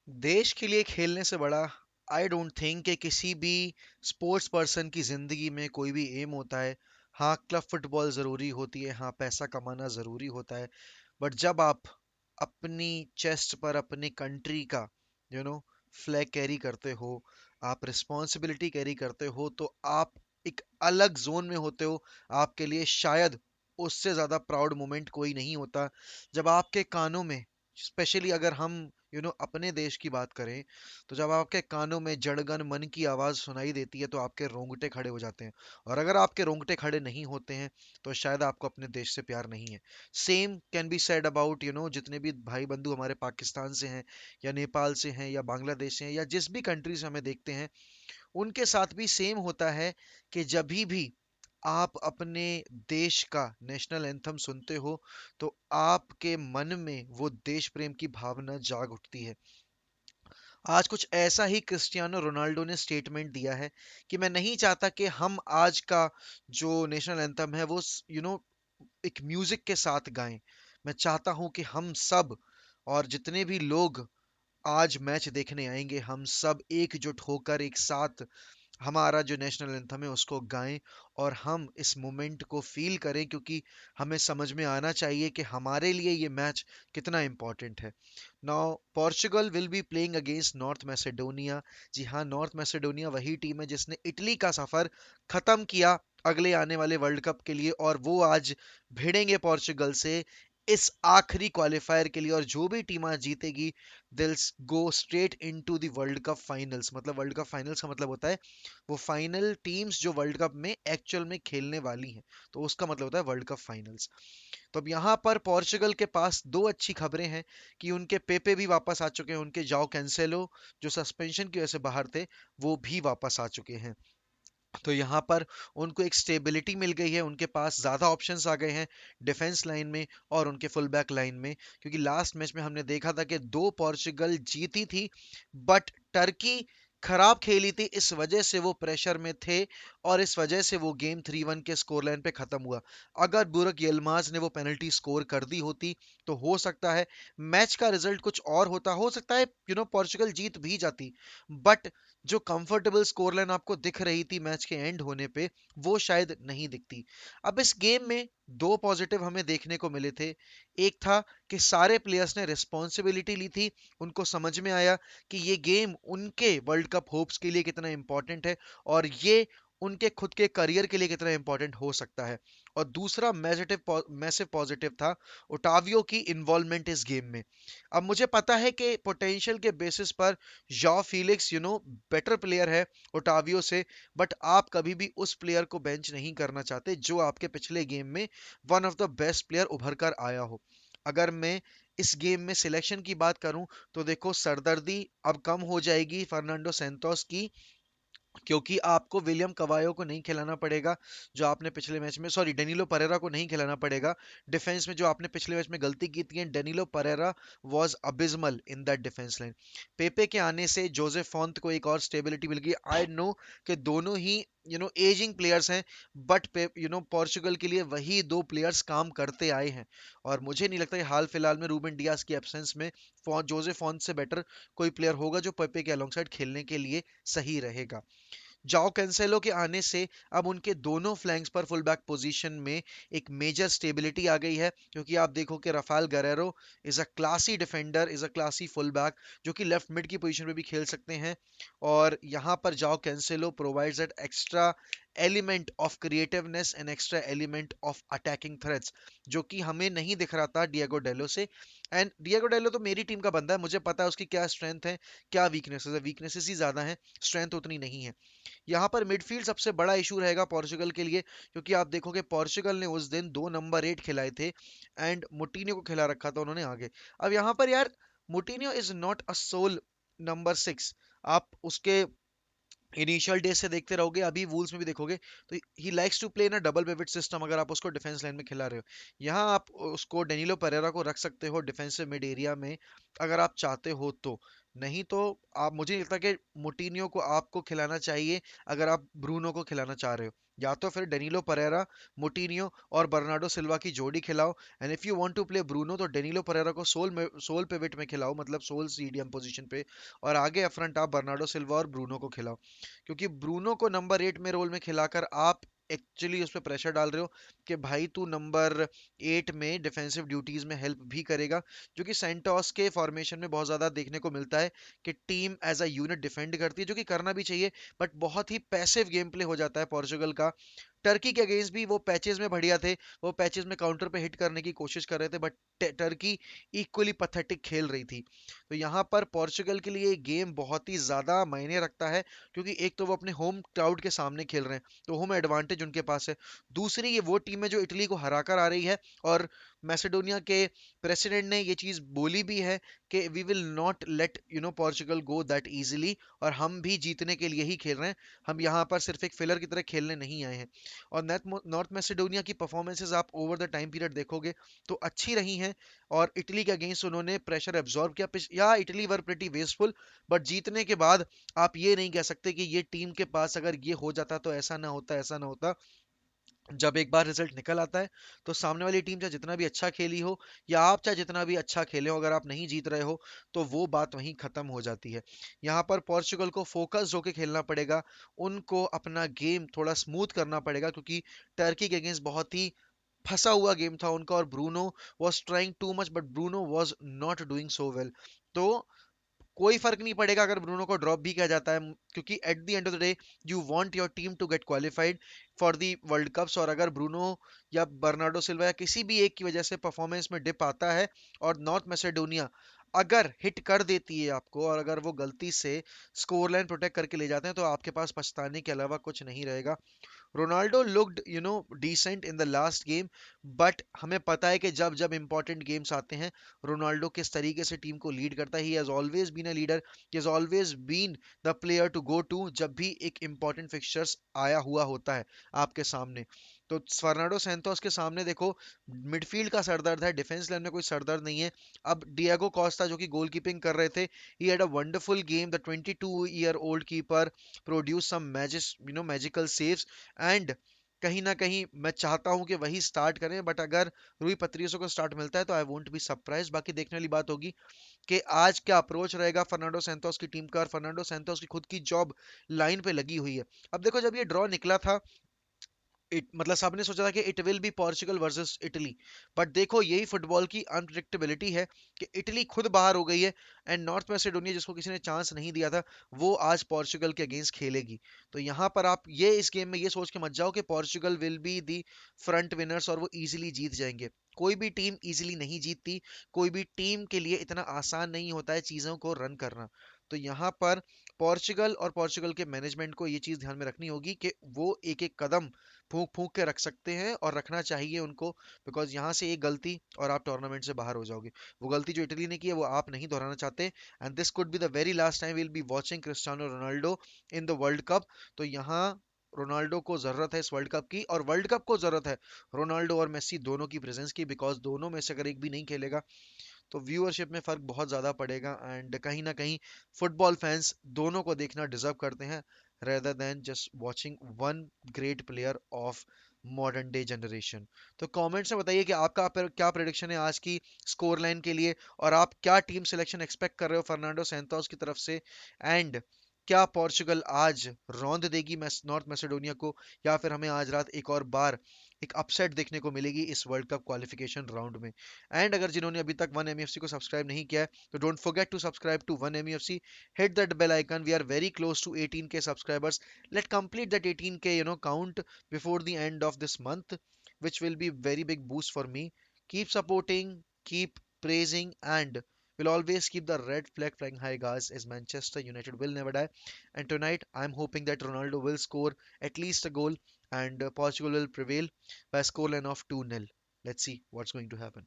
देश के लिए खेलने से बड़ा आई डोंट थिंक कि किसी भी स्पोर्ट्स पर्सन की जिंदगी में कोई भी एम होता है। हाँ, क्लब फुटबॉल जरूरी होती है, हाँ पैसा कमाना जरूरी होता है, बट जब आप अपनी चेस्ट पर अपनी कंट्री का यू नो फ्लैग कैरी करते हो, आप रिस्पॉन्सिबिलिटी कैरी करते हो, तो आप एक अलग जोन में होते हो। आपके लिए शायद उससे ज्यादा प्राउड मोमेंट कोई नहीं होता जब आपके कानों में, स्पेशली अगर हम अपने देश की बात करें, तो जब आपके कानों में जड़गन मन की आवाज सुनाई देती है तो आपके रोंगटे खड़े हो जाते हैं। और अगर आपके रोंगटे खड़े नहीं होते हैं तो शायद आपको अपने देश से प्यार नहीं है। Same can be said about जितने भी भाई बंधु हमारे पाकिस्तान से हैं या नेपाल से हैं या बांग्लादेश से हैं या जिस भी कंट्री से हमें देखते हैं, उनके साथ भी सेम होता है कि जब भी आप अपने देश का नेशनल एंथम सुनते हो तो आपके मन में वो देश प्रेम की भावना जाग उठती है। आज कुछ ऐसा ही क्रिस्टियानो रोनाल्डो ने स्टेटमेंट दिया है कि मैं नहीं चाहता कि हम आज का जो नेशनल एंथम है वो एक म्यूजिक के साथ गाएं। मैं चाहता हूं कि हम सब और जितने भी लोग आज मैच देखने आएंगे, हम सब एकजुट होकर एक साथ हमारा जो नेशनल एंथम है उसको गाएं और हम इस मोमेंट को फील करें, क्योंकि हमें समझ में आना चाहिए कि हमारे लिए ये मैच कितना इंपॉर्टेंट है। Now Portugal will be playing against North Macedonia. जी हाँ, नॉर्थ मैसेडोनिया वही टीम है जिसने इटली का सफर खत्म किया अगले आने वाले वर्ल्ड कप के लिए, और वो आज भिड़ेंगे पोर्चुगल से इस आखिरी क्वालिफायर के लिए। और जो भी टीम आज जीतेगी, दिल go straight into the world cup finals. मतलब वर्ल्ड कप फाइनल्स का मतलब होता है वो फाइनल टीम्स जो वर्ल्ड कप में एक्चुअल में खेलने वाली हैं, तो उसका मतलब होता है वर्ल्ड कप फाइनल्स। तो अब यहाँ पर पोर्चुगल के पास दो अच्छी खबरें हैं कि उनके पेपे भी वापस आ चुके हैं, उनके जाओ कैंसेलो जो सस्पेंशन की वजह से बाहर थे वो भी वापस आ चुके हैं। तो यहाँ पर उनको एक स्टेबिलिटी मिल गई है, उनके पास ज्यादा ऑप्शंस आ गए हैं डिफेंस लाइन में और उनके फुल बैक लाइन में। क्योंकि लास्ट मैच में हमने देखा था कि दो पोर्चुगल जीती थी, बट टर्की खराब खेली थी, इस वजह से वो प्रेशर में थे और इस वजह से वो गेम 3-1 के स्कोर लाइन पे खत्म हुआ। अगर बुरक यिल्माज ने वो पेनल्टी स्कोर कर दी होती तो हो सकता है मैच का रिजल्ट कुछ और होता, हो सकता है पोर्चुगल जीत भी जाती, बट जो कंफर्टेबल स्कोर लाइन आपको दिख रही थी मैच के एंड होने पे वो शायद नहीं दिखती। अब इस गेम में दो पॉजिटिव हमें देखने को मिले थे। एक था कि सारे प्लेयर्स ने रिस्पॉन्सिबिलिटी ली थी, उनको समझ में आया कि ये गेम उनके वर्ल्ड कप होप्स के लिए कितना इंपॉर्टेंट है और ये उनके खुद के करियर के लिए कितना इंपॉर्टेंट हो सकता है। और दूसरा मैसिव पॉजिटिव था ओटावियो की इन्वॉल्वमेंट इस गेम में। अब मुझे पता है कि पोटेंशियल के बेसिस पर जॉ फीलिक्स बेटर प्लेयर है ओटावियो से, बट आप कभी भी उस प्लेयर को बेंच नहीं करना चाहते जो आपके पिछले गेम में one of the best player उभर कर आया हो। अगर मैं इस गेम में सिलेक्शन की बात करूं तो देखो, सरदर्दी अब कम हो जाएगी फर्नांडो सेंटोस की, क्योंकि आपको विलियम कवायो को नहीं खिलाना पड़ेगा जो आपने पिछले मैच में, सॉरी डेनिलो परेरा को नहीं खिलाना पड़ेगा डिफेंस में, जो आपने पिछले मैच में गलती की थी। Danilo Pereira was abysmal in that defence line. Pepe के आने से जोसेफ फॉन्ट को एक और स्टेबिलिटी मिल गई। आई नो कि दोनों ही एजिंग प्लेयर्स हैं, बट पोर्चुगल के लिए वही दो प्लेयर्स काम करते आए हैं। और मुझे नहीं लगता कि हाल फिलहाल में रूबेन डियास की एब्सेंस में जोसेफ फॉन्ट से बेटर कोई प्लेयर होगा जो पेपे के अलोंगसाइड खेलने के लिए सही रहेगा। जाओ कैंसेलो के आने से अब उनके दोनों फ्लैंक्स पर फुल बैक पोजीशन में एक मेजर स्टेबिलिटी आ गई है, क्योंकि आप देखो कि Raphael Guerreiro is a classy defender, is a classy full back जो कि लेफ्ट मिड की पोजीशन पे भी खेल सकते हैं। और यहाँ पर जाओ Cancelo provides that extra element of creativeness and extra element of attacking threats, जो कि हमें नहीं दिख रहा था डिएगो डेलो से। एंड डिएगो डेलो तो मेरी टीम का बंदा है, मुझे पता है उसकी क्या स्ट्रेंथ है क्या वीकनेसेस है। वीकनेसेस ही ज्यादा है, स्ट्रेंथ उतनी नहीं है। यहाँ पर मिडफील्ड सबसे बड़ा इशू रहेगा पोर्चुगल के लिए, क्योंकि आप देखोगे पोर्चुगल ने उस दिन दो नंबर 8 खिलाए थे एंड मुटीनियो को खिला रखा था उन्होंने आगे। अब यहाँ पर यार, Moutinho is not a sole number 6। आप उसके इनिशियल डेज से देखते रहोगे, अभी वूल्स में भी देखोगे, तो ही likes to play in a double pivot system अगर आप उसको डिफेंस लाइन में खिला रहे हो। यहाँ आप उसको डेनिलो पेरेरा को रख सकते हो डिफेंसिव मिड एरिया में अगर आप चाहते हो तो। नहीं तो आप, मुझे नहीं लगता कि मोटिनियो को आपको खिलाना चाहिए अगर आप ब्रूनो को खिलाना चाह रहे हो। या तो फिर डेनिलो परेरा, मोटिनियो और बर्नार्डो सिल्वा की जोड़ी खिलाओ। And if you want to play Bruno तो डेनिलो परेरा को सोल पिवट में खिलाओ, मतलब सोल सीडीएम पोजीशन पे, और आगे अफ्रंट आप बर्नार्डो सिल्वा और ब्रूनो को खिलाओ। क्योंकि ब्रूनो को नंबर 8 में रोल में खिलाकर आप एक्चुअली उस पर प्रेशर डाल रहे हो कि भाई तू नंबर 8 में डिफेंसिव ड्यूटीज में हेल्प भी करेगा, जो कि सेंटोस के फॉर्मेशन में बहुत ज्यादा देखने को मिलता है कि team as a unit defend करती है, जो कि करना भी चाहिए। बट बहुत ही पैसिव गेम प्ले हो जाता है पोर्चुगल का। टर्की के अगेंस्ट भी वो पैचेस में बढ़िया थे, वो पैचेस में काउंटर पे हिट करने की कोशिश कर रहे थे, बट टर्की इक्वली पथेटिक खेल रही थी। तो यहाँ पर पोर्चुगल के लिए गेम बहुत ही ज्यादा मायने रखता है, क्योंकि एक तो वो अपने होम क्राउड के सामने खेल रहे हैं, तो होम एडवांटेज उनके पास है। दूसरी, ये वो टीम है जो इटली को हरा कर आ रही है, और मैसेडोनिया के प्रेसिडेंट ने ये चीज बोली भी है कि we will not let Portugal go that easily, और हम भी जीतने के लिए ही खेल रहे हैं, हम यहाँ पर सिर्फ एक फिलर की तरह खेलने नहीं आए हैं। और नॉर्थ मैसेडोनिया की परफॉर्मेंसेज आप ओवर द टाइम पीरियड देखोगे तो अच्छी रही हैं, और इटली के अगेंस्ट उन्होंने प्रेशर एब्जॉर्ब किया। या Italy were pretty wasteful, but जीतने के बाद आप ये नहीं कह सकते कि ये टीम के पास अगर ये हो जाता तो ऐसा ना होता, ऐसा ना होता। जब एक बार रिजल्ट निकल आता है तो सामने वाली टीम चाहे जितना भी अच्छा खेली हो, या आप चाहे जितना भी अच्छा खेले हो, अगर आप नहीं जीत रहे हो तो वो बात वहीं खत्म हो जाती है। यहाँ पर पोर्चुगल को फोकस होके खेलना पड़ेगा, उनको अपना गेम थोड़ा स्मूथ करना पड़ेगा, क्योंकि टर्की के अगेंस्ट बहुत ही फंसा हुआ गेम था उनका, और Bruno was trying too much but Bruno was not doing so well. तो कोई फर्क नहीं पड़ेगा अगर ब्रूनो को ड्रॉप भी किया जाता है, क्योंकि at the end of the day you want your team to get qualified for the World Cups. और अगर ब्रूनो या बर्नार्डो सिल्वा या किसी भी एक की वजह से परफॉर्मेंस में डिप आता है, और नॉर्थ मैसेडोनिया अगर हिट कर देती है आपको, और अगर वो गलती से स्कोर लाइन प्रोटेक्ट करके ले जाते हैं, तो आपके पास पछताने के अलावा कुछ नहीं रहेगा। Ronaldo looked decent in the last game, but हमें पता है कि जब जब इंपॉर्टेंट गेम्स आते हैं, रोनाल्डो किस तरीके से टीम को लीड करता है। He has always been a leader, he has always been the player to go to जब भी एक इंपॉर्टेंट फिक्सचर्स आया हुआ होता है आपके सामने। तो फर्नांडो सैंतोस के सामने देखो, मिडफील्ड का सरदर्द है, डिफेंस लाइन में कोई सरदर्द नहीं है। अब डिएगो कोस्टा जो कि गोलकीपिंग कर रहे थे, he had a wonderful game. The 22 year old keeper produce some magical saves, and कहीं ना कहीं मैं चाहता हूं कि वही स्टार्ट करें, बट अगर रूई पत्रियों को स्टार्ट मिलता है तो आई वोंट बी सरप्राइज। बाकी देखने वाली बात होगी कि आज क्या अप्रोच रहेगा फर्नांडो सैंतोस की टीम का, और फर्नांडो सैंतोस की खुद की जॉब लाइन पे लगी हुई है। अब देखो, जब ये ड्रॉ निकला था, मतलब सबने सोचा था कि it will be Portugal versus Italy, but देखो यही फुटबॉल की अनप्रिडिक्टेबिलिटी है कि इटली खुद बाहर हो गई है, एंड नॉर्थ मैसेडोनिया जिसको किसी ने चांस नहीं दिया था, वो आज पोर्चुगल के अगेंस्ट खेलेगी। तो यहाँ पर आप ये इस गेम में ये सोच के मत जाओ कि Portugal will be the front winners और वो इजीली जीत जाएंगे। कोई भी टीम इजीली नहीं जीतती, कोई भी टीम के लिए इतना आसान नहीं होता है चीजों को रन करना। तो यहाँ पर पोर्चुगल और पोर्चुगल के मैनेजमेंट को ये चीज ध्यान में रखनी होगी कि वो एक एक कदम फूंक फूंक के रख सकते हैं, और रखना चाहिए उनको, बिकॉज यहाँ से एक गलती और आप टूर्नामेंट से बाहर हो जाओगे। वो गलती जो इटली ने की है वो आप नहीं दोहराना चाहते, and this could be the very last time will be watching Cristiano Ronaldo in the world cup. तो यहाँ रोनाल्डो को जरूरत है इस वर्ल्ड कप की, और वर्ल्ड कप को जरूरत है रोनाल्डो और मेसी दोनों की प्रेजेंस की, बिकॉज दोनों में से अगर एक भी नहीं खेलेगा तो व्यूअरशिप में फर्क बहुत ज्यादा पड़ेगा, एंड कहीं ना कहीं फुटबॉल फैंस दोनों को देखना डिजर्व करते हैं, rather than just watching one great player of modern day generation. तो कमेंट्स में बताइए कि आपका क्या प्रेडिक्शन है आज की स्कोर लाइन के लिए, और आप क्या टीम सिलेक्शन एक्सपेक्ट कर रहे हो फर्नांडो सैंतोस की तरफ से, एंड क्या पोर्चुगल आज रौंद देगी नॉर्थ मैसेडोनिया को, या फिर हमें आज रात एक और बार एक अपसेट देखने को मिलेगी इस वर्ल्ड कप क्वालिफिकेशन राउंड में। एंड अगर जिन्होंने अभी तक वन एमएफसी को सब्सक्राइब नहीं किया है तो don't forget to subscribe to one MFC, hit that bell icon. We are very close to 18k subscribers. Let's complete that 18k count before the end of this month, which will be very big boost for me. Keep supporting, keep praising, and we'll always keep the red flag flying high, guys, as Manchester United will never die. And tonight I'm hoping that Ronaldo will score at least a goal, and Portugal will prevail by a scoreline of 2-0. Let's see what's going to happen.